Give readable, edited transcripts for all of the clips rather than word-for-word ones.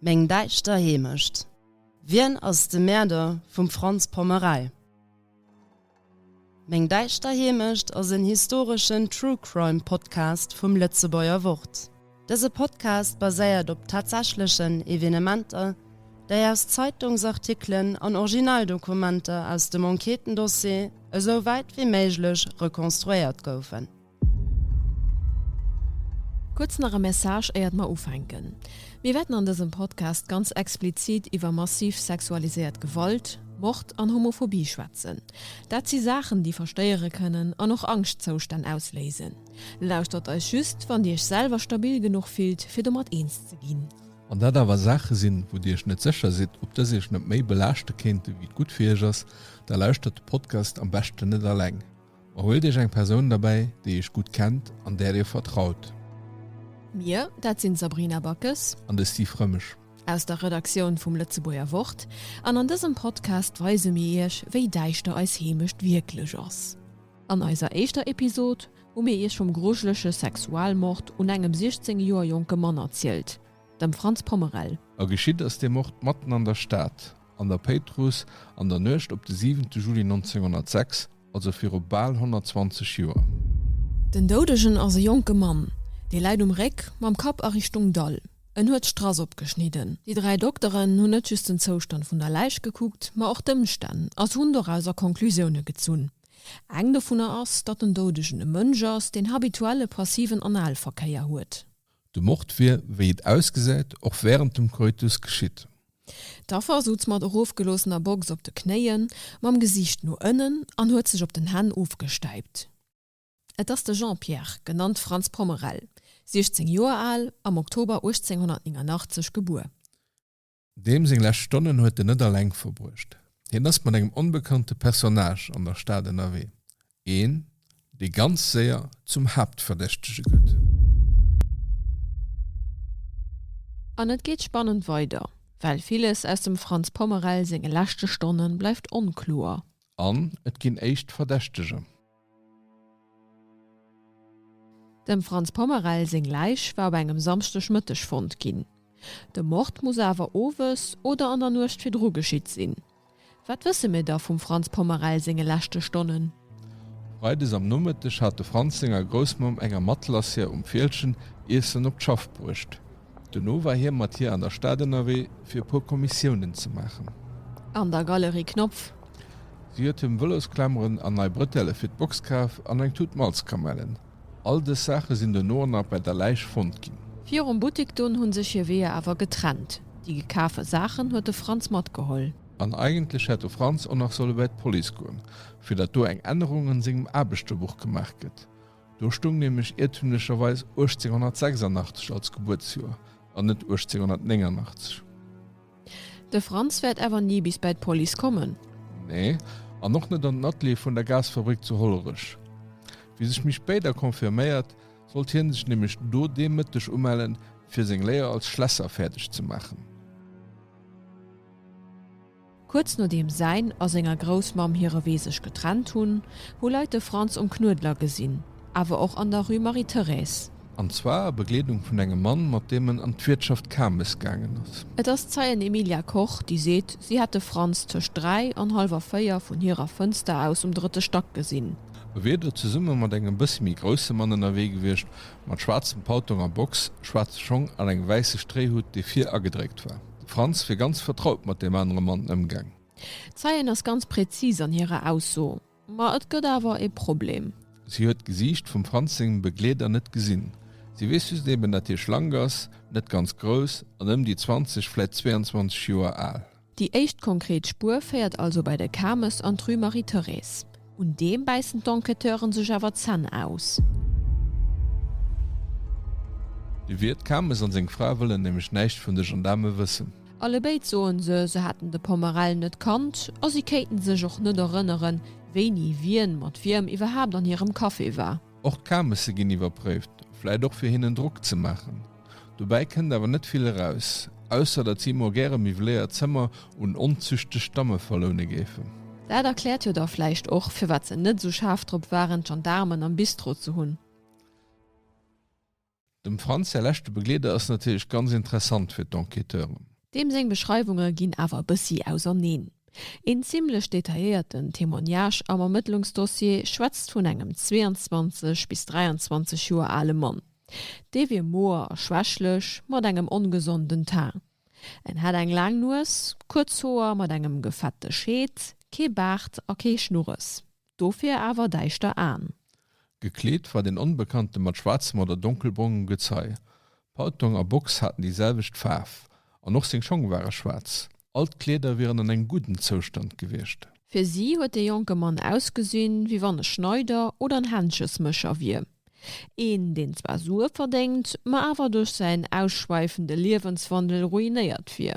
Meng deichter hemischt. Wien aus dem Mörder vom Franz Pommerei. Meng deichter hemischt aus den historischen True Crime Podcast vom Lützebauer Wort. Dieser Podcast basiert auf tatsächlichen Evenementen, die aus Zeitungsartikeln und Originaldokumenten aus dem Enquetendossier so weit wie möglich rekonstruiert werden. Kurz nach einer Message ehrt mal aufhängen. Wir werden an diesem Podcast ganz explizit über massiv sexualisiert Gewalt, Mord und Homophobie schwätzen. Das sind Sachen, die verstehen können und auch Angstzustand auslesen. Lauscht euch just, wenn ihr euch selber stabil genug fühlt, für den Mord eins zu gehen. Und da aber Sachen sind, wo ihr nicht sicher seid, ob das ihr nicht mehr belastet könnt, wie gut für euch ist, da lauscht der Podcast am besten nicht allein. Holt euch eine Person dabei, die ihr gut kennt und der ihr vertraut. Wir, das sind Sabrina Backes und Steve Römisch aus der Redaktion vom Lützebauer Wort. Und an diesem Podcast weisen wir euch, wie deichter als hemischt wirklich ist. An unserer ersten Episode, wo wir euch vom gruseligen Sexualmord und einem 16 Jahre jungen Mann erzählt, dem Franz Pommerell. Geschieht aus dem Mord mitten an der Stadt, an der Petrus, an der Nacht auf den 7. Juli 1906, also für bald 120 Jahre. Den Todesgen ist ein junger Mann. Die Leid Reck mam Kap a Richtung Dall. Huet Straß abgeschnitten. Die 3 Doktoren hun net just den Zustand vun der Leiich geguckt, ma auch dem Stand aus hunauser Konklusionune gezun. Eg davon ass, dat den dodischen Mëngers den habituelle passiven Analverkeier huet. De Mord wie het ausgesät och während dem Koitus geschitt. Da versucht mat der aufgelossener Box op de Kneien, mam Gesicht nur ënnen an huet sich op den Hand aufgesteipt. Et ass de Jean-Pierre, genannt Franz Pommerell, 16 Jahre alt, am Oktober 1889 geboren. Dem sing lächt Stonnen huet de net allein verbrucht. Den ass man engem unbekannte Personage an der Stadt NRW. Een, die ganz sehr zum Hauptverdächtige gëtt. Und es geht spannend weiter, weil vieles aus dem Franz Pommerell seine letzten Stunden bleibt unklar. An, et gin echt Verdächtige. Dem Franz Pommerell sein Leich war bei einem Samstagmittag gefunden gin. Der Mord muss aber owes oder an der Nacht für Droh geschieht sein. Was wissen wir da vom Franz Pommerell seine letzten Stunden? Reides am Nummertisch hatte Franz senger Großmam enger Matlasse Fählchen Essen op Schaff brucht. Denno war hier Matthias an der Stadt NRW für paar Kommissionen zu machen. An der Galerie Knopf. Sie hat im Willosklammern an Neubritelle für Boxkauf an ein Tutmalzkamellen. All die Sachen sind den Norden bei der Leiche gefunden. Vier Boutikton haben sich hier aber getrennt. Die gekauften Sachen hat Franz mitgeholt. Und eigentlich hätte Franz auch noch bei der Polizei gehen, für das da eine Änderung in seinem Arbeitsbuch gemacht wird. Da stand nämlich irrtümlicherweise 1886 als Geburtsjahr und nicht 1889. Der Franz wird aber nie bis bei der Polizei kommen. Nee, und noch nicht an Notli von der Gasfabrik zu Hollerich. Wie sich mich später konfirmiert, sollte er sich nämlich nur demütig ummelden, für seine Lehre als Schlosser fertig zu machen. Kurz nach dem Sein aus seiner Großmam ihre Wesig getrennt tun, wo Leute Franz Knudler gesehen, aber auch an der Rue Marie-Thérèse. Und zwar eine Begleitung von einem Mann, mit dem man an die Wirtschaft gegangen ist. Das zeigt Emilia Koch, die sieht, sie hatte Franz zwischen 3 und halb 4 von ihrer Fenster aus 3. Stock gesehen. Weder zusammen mit einem bisschen großen Mann in der Weg gewischt, mit schwarzem Pautung am Box, schwarzer Schong und einem weißen Strehhut, die 4 angedreht war. Franz war ganz vertraut mit dem anderen Mann im Gang. Zeigen ist ganz präzise an ihrer Aussage, aber es gibt aber ein Problem. Sie hat Gesicht vom Franz seinen Begleiter nicht gesehen. Sie weiß eben, dass er schlank ist, nicht ganz groß und die 20, vielleicht 22 Jahre alt. Die erste konkrete Spur fährt also bei der Kames an Rue Marie-Thérèse. Und dem beißen die Enqueteuren sich aber Zahn aus. Die Wirt Kames und seine Frau wollen nämlich nichts von den Gendarmen wissen. Alle beide sagen sie hatten den Pommerell nicht gekannt, und sie könnten sich auch nicht erinnern, wen mit wem überhaupt an ihrem Kaffee war. Auch Kames sie gehen überprüft, vielleicht auch für ihnen Druck zu machen. Dabei kommt aber nicht viel raus, außer dass sie mir gerne mit leeren Zimmer und unzüchtige Stamme verloren geben. Das erklärt ja da vielleicht auch, für was sie nicht so scharf drauf waren, Gendarmen am Bistro zu holen. Dem Franz der letzte Begleiter ist natürlich ganz interessant für die Enqueteure. Dem seng Beschreibungen ginn awer bissi ausernehn. In ziemlich detaillierten Témoignage am Ermittlungsdossier schwätzt vun engem 22 bis 23 Joer alle Mann. De wie moor schwächlech mat engem ungesunden Teint. Hat eng lang Nuss, kurz hoher mat engem gefatte Scheet, ke Bart a ke Schnurres. Dofir awer deichter an. Gekleet war den Unbekannte mat schwarzem oder dunkelbrungen Gezei. Pautung a Box hatten dieselbecht Pfaff, an noch seg Schong war schwarz. Altkleider wären an eng guten Zustand gewischt. Für sie huet der junge Mann ausgesehen wie wann e Schneider oder ein Handschesmëcher wie. Den zwar Sur verdenkt, ma awer durch sein ausschweifende Lebenswandel ruiniert wie.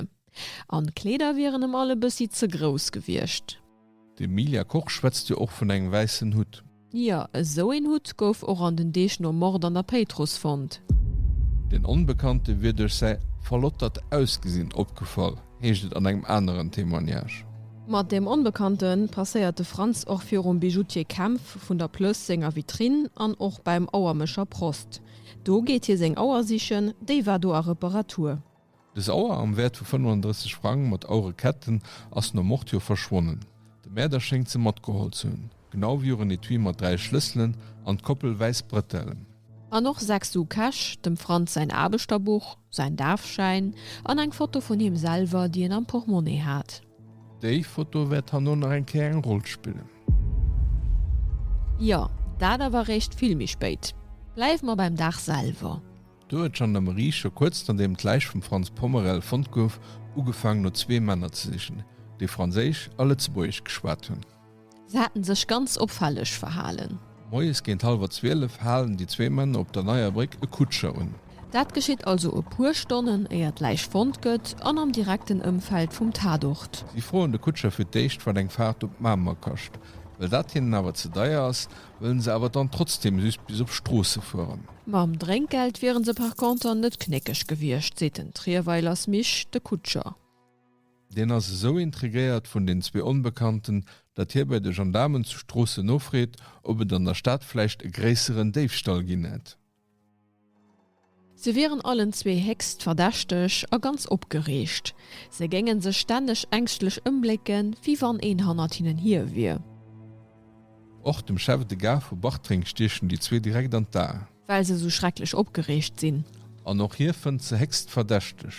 An Kleider wären im alle bis ze groß gewircht. Die Emilia Koch schwätzt ja auch von eng weißen Hut. Ja, so ein Hut gouf auch an den Dech no Mord an der Petrus fand. Den Unbekannte wird durch sei verlottert ausgesehen opgefallen, heeschtet an einem anderen Témoignage. Mit dem Unbekannten passierte Franz auch für um Bijoutier Kampf von der Plössinger Vitrin an auch beim Auermischer Prost. Do geht hier seng Auer sichen, de war do a Reparatur. Das Auer am Wert von 35 Franken mit eure Ketten als no Mord verschwunden. Der Mörder schenkt sie Mord geholt zu. Genau wie ihren Etui mit 3 Schlüsseln an Koppel weiß Bretellen. An noch 6 Cash, dem Franz sein Abelsterbuch, sein Darfschein, an ein Foto von ihm selber, die ihn am Portemonnaie hat. Das Foto wird han nun noch ein kleine Rolle spielen. Ja, da war recht viel mich spät. Bleib mal beim Dach selber. Du hat Gendarmerie schon kurz nach dem gleich von Franz Pommerel von Gouf angefangen, nur 2 Männer zu sichern, die Französisch alle zu Burg geschwärzt haben. Sie hatten sich ganz auffällig verhalten. Moes gehen halber 12 halen die 2 Männer op der neuer Brick e Kutscher un. Dat geschieht also op pur Stunden eher gleich fand gött an am direkten Umfeld vom Tatort. Sie frohen de Kutscher für deicht war deng Fahrt op Mama kascht. Weil dat hin aber zu deier ass, wollen sie aber dann trotzdem süß bis op Stroße fuhren. Mam Drinkgeld wären sie par Konter net kneckig gewircht, se den Trierweilers Misch de Kutscher. Den er so intrigiert von den 2 Unbekannten, dat hier bei de Gendarmen zu Stroße nofred, ob er an der Stadt vielleicht e gräseren Diefstahl ginnet. Sie wären allen 2 hext verdächtig a ganz opgeregt. Sie gingen se ständig ängstlich umblicken, wie wann een Hannert ihnen hier wie. Och dem Chef de Gar vu Bachtring stechen die 2 direkt an da. Weil sie so schrecklich opgeregt sind. An noch hier fand ze hext verdächtig.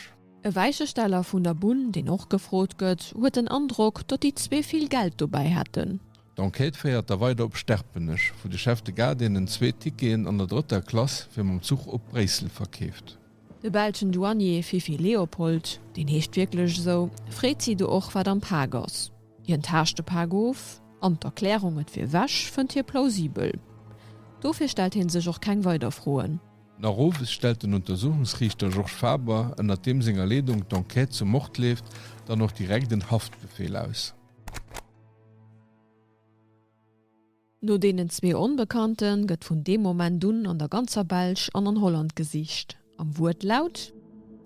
E Weichesteller vun der Bun, den och gefrot gëtt, huet den Andruck, dat die 2 viel Geld dabei hätten. D'Enquete feiert der weiter op Sterpenech, wo de Chef de Gar denen 2 Ticketen an der 3. Klasse fir am Zug op Bresel verkkeft. De Belschen Douanier Fifi Leopold, den hecht wirklich so, fréet sie du och wat am Pagos. Ien tachte Pagof, an d'Erklärung et fir wäsch fënnt hier plausibel. Dofir stellt hin sech och kein weiterfroen. Narofes stellt den Untersuchungsrichter George Faber ënner dem senger Ledung d'Enquete zum Mord left, dann noch direkt den Haftbefehl aus. No denen 2 Unbekannten gëtt vun dem Moment dun an der ganzer Belsch an Holland gesicht. Am Wut laut: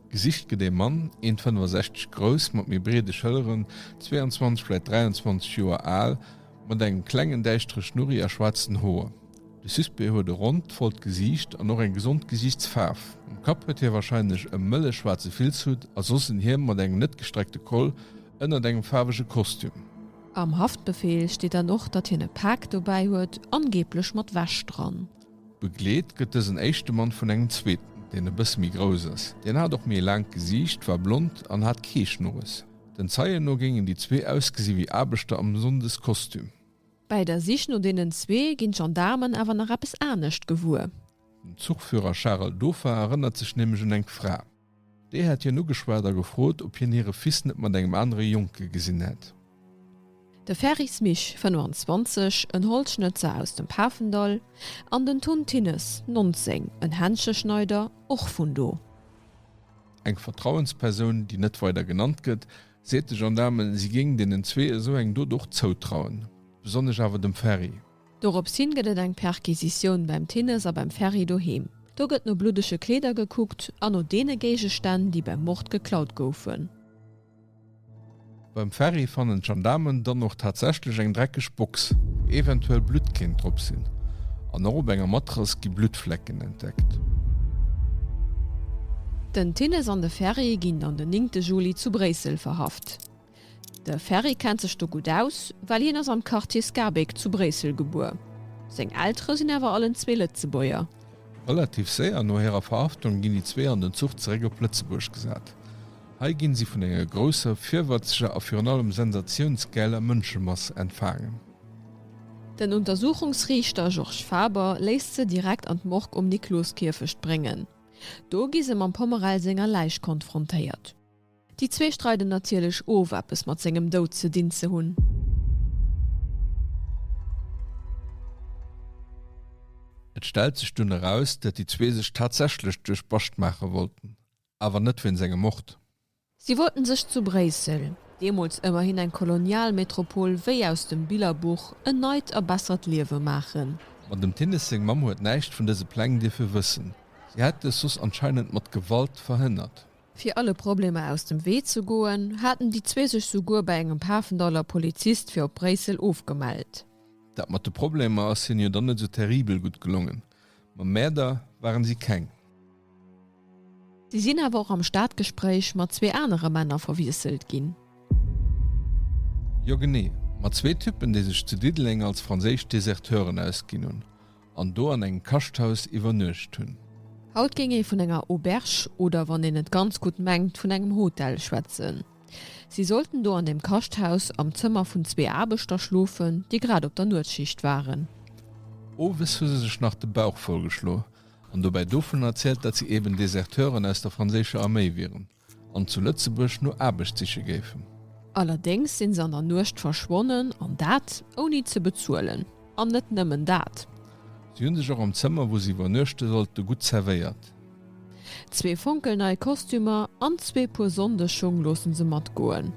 Gesicht ge dem Mann, 1,65 groß, mat mir brede Schëlleren, 22 vielleicht 23 Joer alt, mat eng klengen deichtre Schnurri a schwarzen Hoher. De Suspect huet rund voll Gesicht an noch en gesund Gesichtsfarf. Am Kap huet hier wahrscheinlich e mëlle schwarze Filzhut, asossen hier mat eng net gestreckte Koll ënner engem farbege Kostüm. Am Haftbefehl steht er noch, dat hin e Pack dabei huet, angeblich mat wäsch dran. Begleet gëtt es en echte Mann vun engem Zweeten, den bis mi groß ist. Den hat doch mir lang Gesicht, war blond an hat Keeschnurres. Den Zeien nur gingen die 2 ausgesi wie Abbeter am sundes Kostüm. Bei der Sicht nur denen 2 ginn Gendarmen awer nach rappes ernstnecht gewur. Den Zugführer Charles Dauphin erinnert sich nämlich an eng Frau. Der hat hier nur geschwerder gefrot, ob hier ihre Fis net man engem andere Junke gesinn hat. De Ferris Mich 25, en Holzschnitzer aus dem Pafendal, an den Tuntines 19, en Handscheschneider och vun do. Eng Vertrauensperson, die net weiter genannt gëtt, sete Gendarmen, sie gingen denen 2 so eng dodurch zoutrauen, besonders aber dem Ferry. Dorop sinn gëtt eng Perquisition beim Tinnes a beim Ferry doheem. Do gëtt no blutesche Kleder geguckt, an no dene Gegenstände, die beim Mord geklaut goufen. Beim Ferry fanden Gendarmen dann noch tatsächlich eng dreckig Box, eventuell Blutkind drauf sind. An der enger Matras gi Blutflecken entdeckt. Den Tinnes an de Ferry ginn an den 9. Juli zu Bresel verhaft. De Ferry kennt sech do gut aus, weil hin ass am Quartier Scarbeck zu Bresel geboren. Seng Altre sinn awer allen zwee Lëtzebäier. Relativ séier no herer Verhaftung ginn die zwee an den Zuchträger Plötzebusch gesat. Hei ginn sie vun enger grosser, virwärtscher a fir allem sensationsgeiler Mënschemass entfangen. Den Untersuchungsrichter George Faber lässt se direkt an d'Morg um Nikolaskirfecht bringen. Do gi se man Pomerel Sänger Leich konfrontéiert. Die zwee streiten natierlech over bis mat segem Dout ze Dienze hunn. Et stellt sich dun heraus, dat die zwee sech tatsächlich durch Bocht machen wollten, aber net wenn se gemocht. Sie wollten sich zu Bresel, demals immerhin ein Kolonialmetropol wéi aus dem Billerbuch erneut erbessert Liewe machen. Man dem Tennessing Mam huet neicht vun dese Plängen Dir wissen. Sie hätte es sos anscheinend mat Gewalt verhindert. Für alle Probleme aus dem Weg zu goen, hatten die zwee sich sogar bei engem $1,000 Polizist für Bresel aufgemeldet. Dat mat de Probleme as sind jo dann net so terribel gut gelungen. Ma Mäder waren sie keng. Sie sind aber auch am Startgespräch mat zwei andere Männer verwieselt gin. Jo gené, mat zwee Typen, die sich zu Dideling als franzisch Deserteuren ausginnen, an do an eng Kachthaus iwwernecht hunn. Haut ging vun enger Auberge oder wann en net ganz gut mengt vun engem Hotel schwätzen. Sie sollten do an dem Kachthaus am Zimmer vun zwei Arbeiter schlufen, die grad op der Nordschicht waren. O wis se sech nach dem Bauch vollgeschlo, an dobei doffen erzählt, dat sie eben Deserteuren aus der franzische Armee wären, an zu Lützeburg nur Arbeitstiche gefen. Allerdings sind sie an der Nurcht verschwonnen an dat ohne zu bezuelen. An net nimmen dat. Sie hun sich auch am Zimmer, wo sie vernöchte sollte, gut serviert. Zwei funkelnei Kostümer an zwei pur Sondeschung losen sie mat goen.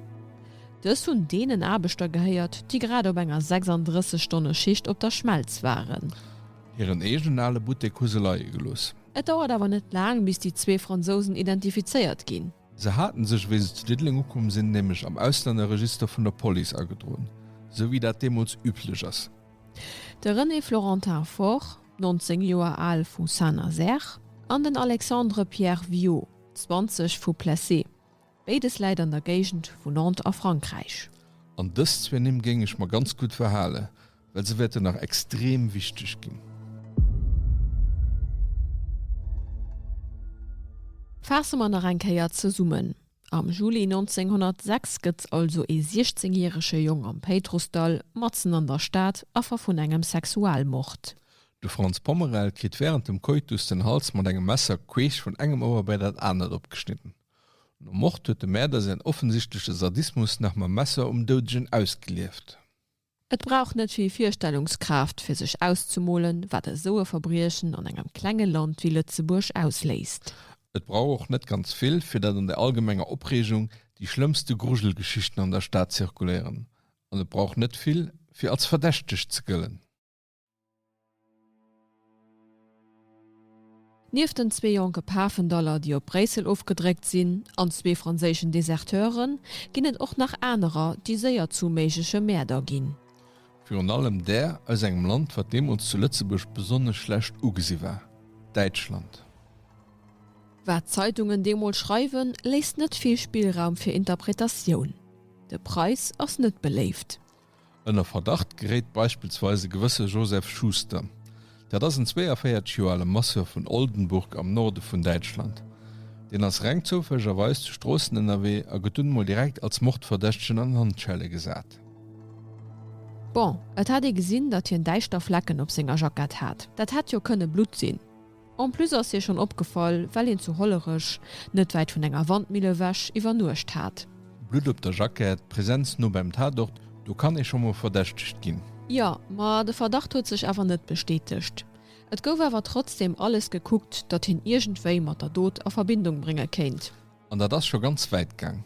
Das hun denen Arbeiter geheiert, die gerade op enger 36 Stunden Schicht op der Schmalz waren. Ihren regionale Butekuselei gelos. Et dauert aber net lang, bis die zwei Franzosen identifiziert gin. Sie hatten sich, wie sie zu Diddling gekommen sind, nämlich am Ausländerregister von der Police angedrohen, so wie das demals üblich ist. Der René Florentin Faure, 19 Jahre alt von Saint-Nazaire, an den Alexandre Pierre Viau, 20 von Placé. Beides leider an der Gegend von Nantes a Frankreich. Und das zwei nehmen ging ich mal ganz gut verhalen, weil sie werden noch extrem wichtig gehen. Fasse man nach einkeiert ze summen. Am Juli 1906 gëtt also e 16-jährigesche Jung am Petrusdal Matzen an der Stadt afer vun engem Sexualmord. De Franz Pomerel kriet während dem Koitus den Hals mat engem Messer queech vun engem Ower bei dat anet opgeschnitten. No mocht huet de Mäder se offensichtliche Sadismus nach ma Messer Dogen ausgelieft. Et braucht net viel Vierstellungskraft fir sich auszumolen, wat de soe Verbrierchen an engem klenge Land wie Lützeburg ausläst. Et brauch auch net ganz viel, fir dat an der allgemeiner Opregung die schlimmste Gruselgeschichten an der Stadt zirkulieren. Und et braucht net viel, fir als verdächtig zu gillen. Nief den zwei junge $1,000, die op Bresel aufgedreckt sind, an zwei französischen Deserteuren, ginnet auch nach anderer, die sehr zu meische Mäder gin. Für allem der aus engem Land, wat dem uns zu Lützeburg besonders schlecht ugesi war: Deutschland. Wat Zeitungen demol schreiben, lässt net viel Spielraum für Interpretation. Der Preis ass net beleeft. Ënner Verdacht gerät beispielsweise gewisse Joseph Schuster, der das in 42 Masse von Oldenburg am Norde von Deutschland, den als Rangzufälligerweise zu Straßen NRW a gedünmal direkt als Mordverdächtchen an Handschelle gesät. Bon, et hat gesinn, dat hi en deichter Flecken op senger Jackett hat. Dat hat jo könne Blut sinn. Und plus ist ihr schon opgefallen, weil ihn zu hollerisch, nicht weit von enger Wandmühle wäsch, übernurcht hat. Blut op der Jackett, Präsenz nur beim Tatort, du kann ich schon mal verdächtigt gehen. Ja, aber der Verdacht hat sich einfach nicht bestätigt. Et gouf aber trotzdem alles geguckt, dat hin irgendwei mat der Tod a Verbindung bringen kennt. Und da das schon ganz weit gang.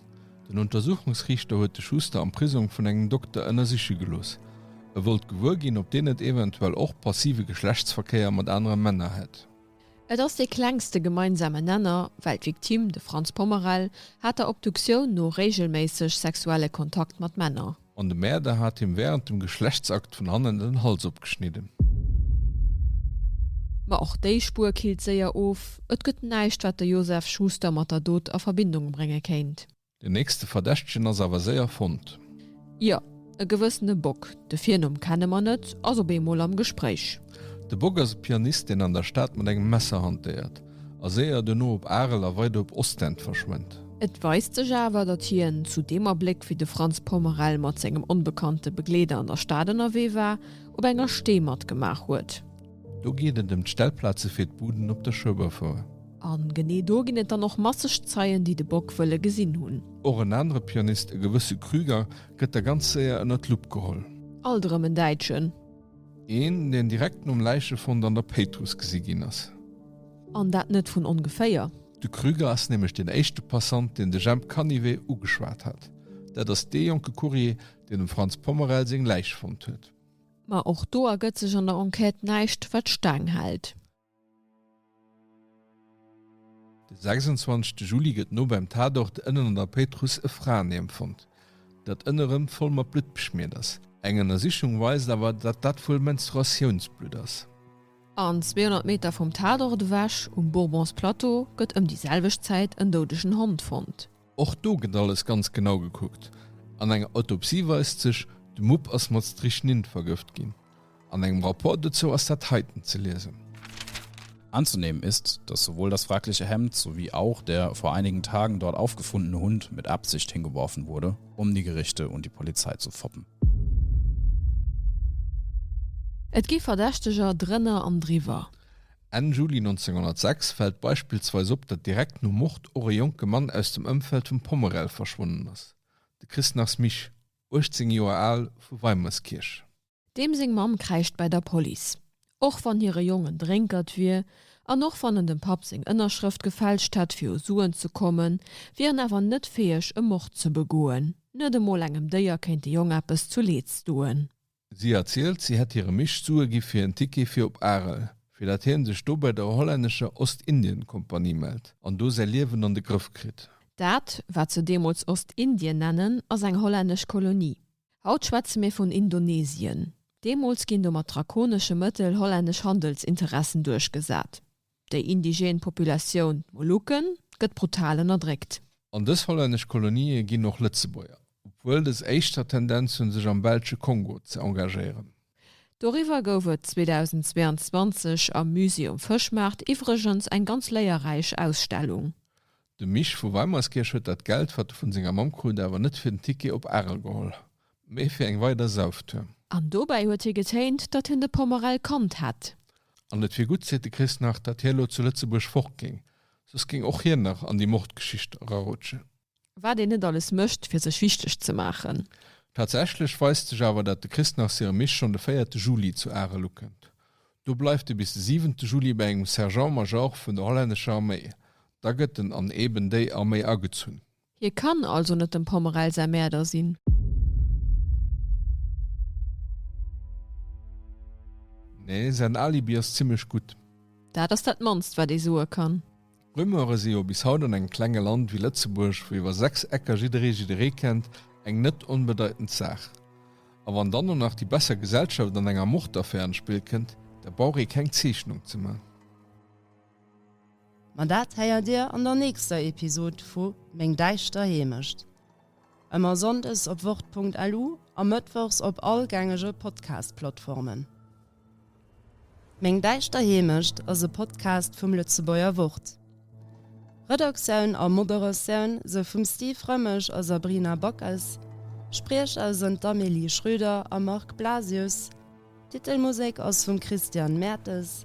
Den Untersuchungsrichter huet de Schuster am Prisung von engem Doktor ënner sich gelos. Wollt gewur gehen, ob den net eventuell auch passive Geschlechtsverkehr mit anderen Männern hat. Et ass de klengste gemeinsame Nenner, weil Viktim de Franz Pomerel hat der Obduktion no regelmäßig sexuelle Kontakt mat Männer. Und de Mäder hat ihm während dem Geschlechtsakt von Hannen den Hals abgeschnitten. Ma auch déi Spur kielt se ja of, et gëtt neicht wat der Josef Schuster mat der Dod a Verbindung bringe kennt. Der nächste Verdächtchen ass awer sehr fund. Ja, e gewëssene Bock, de Firnum kenne man net, also bemol am Gespräch. De Bock as Pianist den an der Stadt mat engem Messer hantiert, a se de no op Arel a weide op Ostend verschwent. Et weist sech awer, dat hien zu demer Blick wie de Franz Pomerell mat engem unbekannte Begleder an der Stadener wee war, op enger Steemat gemach huet. Do geht dem Stellplatze fir d Buden op der Schëber vor. An genee do ginnet er noch masseg Zeien, die de Bock wëlle gesinn hunn. Och een andere Pianist e gewësse Krüger gëtt der ganz séier ënner d Lupp geholl. Alterem Deitschen. Een den direkten um Leiche vun an der Petrus gesigin ass. An dat net vun ongeféier. De Krüger ass nämlich den echte Passant, den de Jamp Canive ugeschwart hat. Dat ass de Joke Courier, den dem Franz Pomerell seg Leich vun huet. Ma och do a gëtt sech an der Enquete neicht wat stang halt. De 26. Juli gëtt no beim Tatort ënnen an der Petrus e Franeem fand. Dat ënnerem vollmer Blut beschmiert ass. Engener Sichung weist awer, dat vull Menstruationsblut ass. An 200 Meter vom Tatort wasch Bourbons Plateau gëtt dieselveg Zeit en dodeschen Hund fand. Och do gët alles ganz genau geguckt. An enger Autopsie weist sech, de Mupp ass mat Strichnin vergëft ginn. An engem Rapport dazu ass Dateiten ze lesen. Anzunehmen ist, dass sowohl das fragliche Hemd sowie auch der vor einigen Tagen dort aufgefundene Hund mit Absicht hingeworfen wurde, um die Gerichte und die Polizei zu foppen. Et gi verdächteger drinnner an Driver. En Juli 1906 fällt beispielsweise op, dat direkt no Mord o junge Mann aus dem Umfeld vum Pomerell verschwunden ass. De Christ nach Mich, 18 Joer alt vu Weimarskirch. Dem sing Mam kreicht bei der Police. Och van ihre jungen drinkert wie, an noch van dem Pap sing Innerschrift gefälscht hat fir Suen zu kommen, wären awer net feesch Mord zu begoen. Nur dem mo engem Deier kennt die Junge bis zu letzt duen. Sie erzählt, sie hat ihre Mischsue fir en Tiki fir op Arel, fir dat hin sech do bei der holländscher Ostindien-Kompanie meldt, an do se Liwen an de Griff krit. Dat, wat ze demos Ostindien nennen, as eng holländisch Kolonie. Haut schwatze mir von Indonesien. Demos ginn mat drakonische Mëttel holländisch Handelsinteressen durchgesat. De indigenen Populationun Molukken gëtt brutalen erdrickt. An des holländisch Kolonie ginn noch Lützebäuer, obwohl des eichter Tendenz hun sech am Belsche Kongo ze engagieren. Doriwer goufet 2022 am Museum Fischmarkt iwregens ein ganz leierreich Ausstellung. De Mich vu Weimarskirch huet dat Geld wat vun senger Mamkru awer net fir den Tiki op Arel geholl. Méi fir eng weiter Sauftür. An dobei huet geteint, dat hin de Pomerell kant hat. An net fir gut se de Christ nach dat Helo zu Lützeburg fortging. Sos ging auch hier nach an die Mordgeschicht rarutsche. War de net alles mëcht fir sech wichtig zu machen. Tatsächlich weist sich aber, dat de Christ nach ihrer Misch schon de 4. Juli zu Äre luckend. Du bleifte bis 7. Juli bei engem Sergeant Major vun der holländischer Armee. Da gëtt den an eben déi Armee agezun. Hier kann also net dem Pomerell sei Mäder sinn. Nee, sein Alibi ist ziemlich gut. Da das dat Monst war die Sue kann. Römere sie bis haut an eng klenge Land wie Lützeburg, wo iwwer 6 Äcker jidere kennt, eng net unbedeutend Sach. Aber an dann nach die besser Gesellschaft an enger Mordaffären spielkennt, der Bauer keng Zeichnung zu machen. Mandat heier dir an der nächster Episode vu Meng Deichter hemischt. Immer sonndes op Wort.lu am Mittwochs op allgängige Podcast-Plattformen. Meng Deichter hemischt as e Podcast vum Lützebäuer Wort. Redaktion a Moderation se vum Steve Römisch a Sabrina Bockes, Sprech as sind Amelie Schröder a Marc Blasius, Titelmusik aus vum Christian Mertes,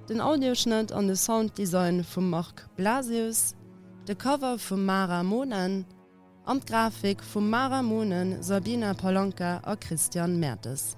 den Audioschnitt an de Sounddesign vum Marc Blasius, de Cover vum Mara Monen, an Grafik vum Mara Monen, Sabina Polanka a Christian Mertes.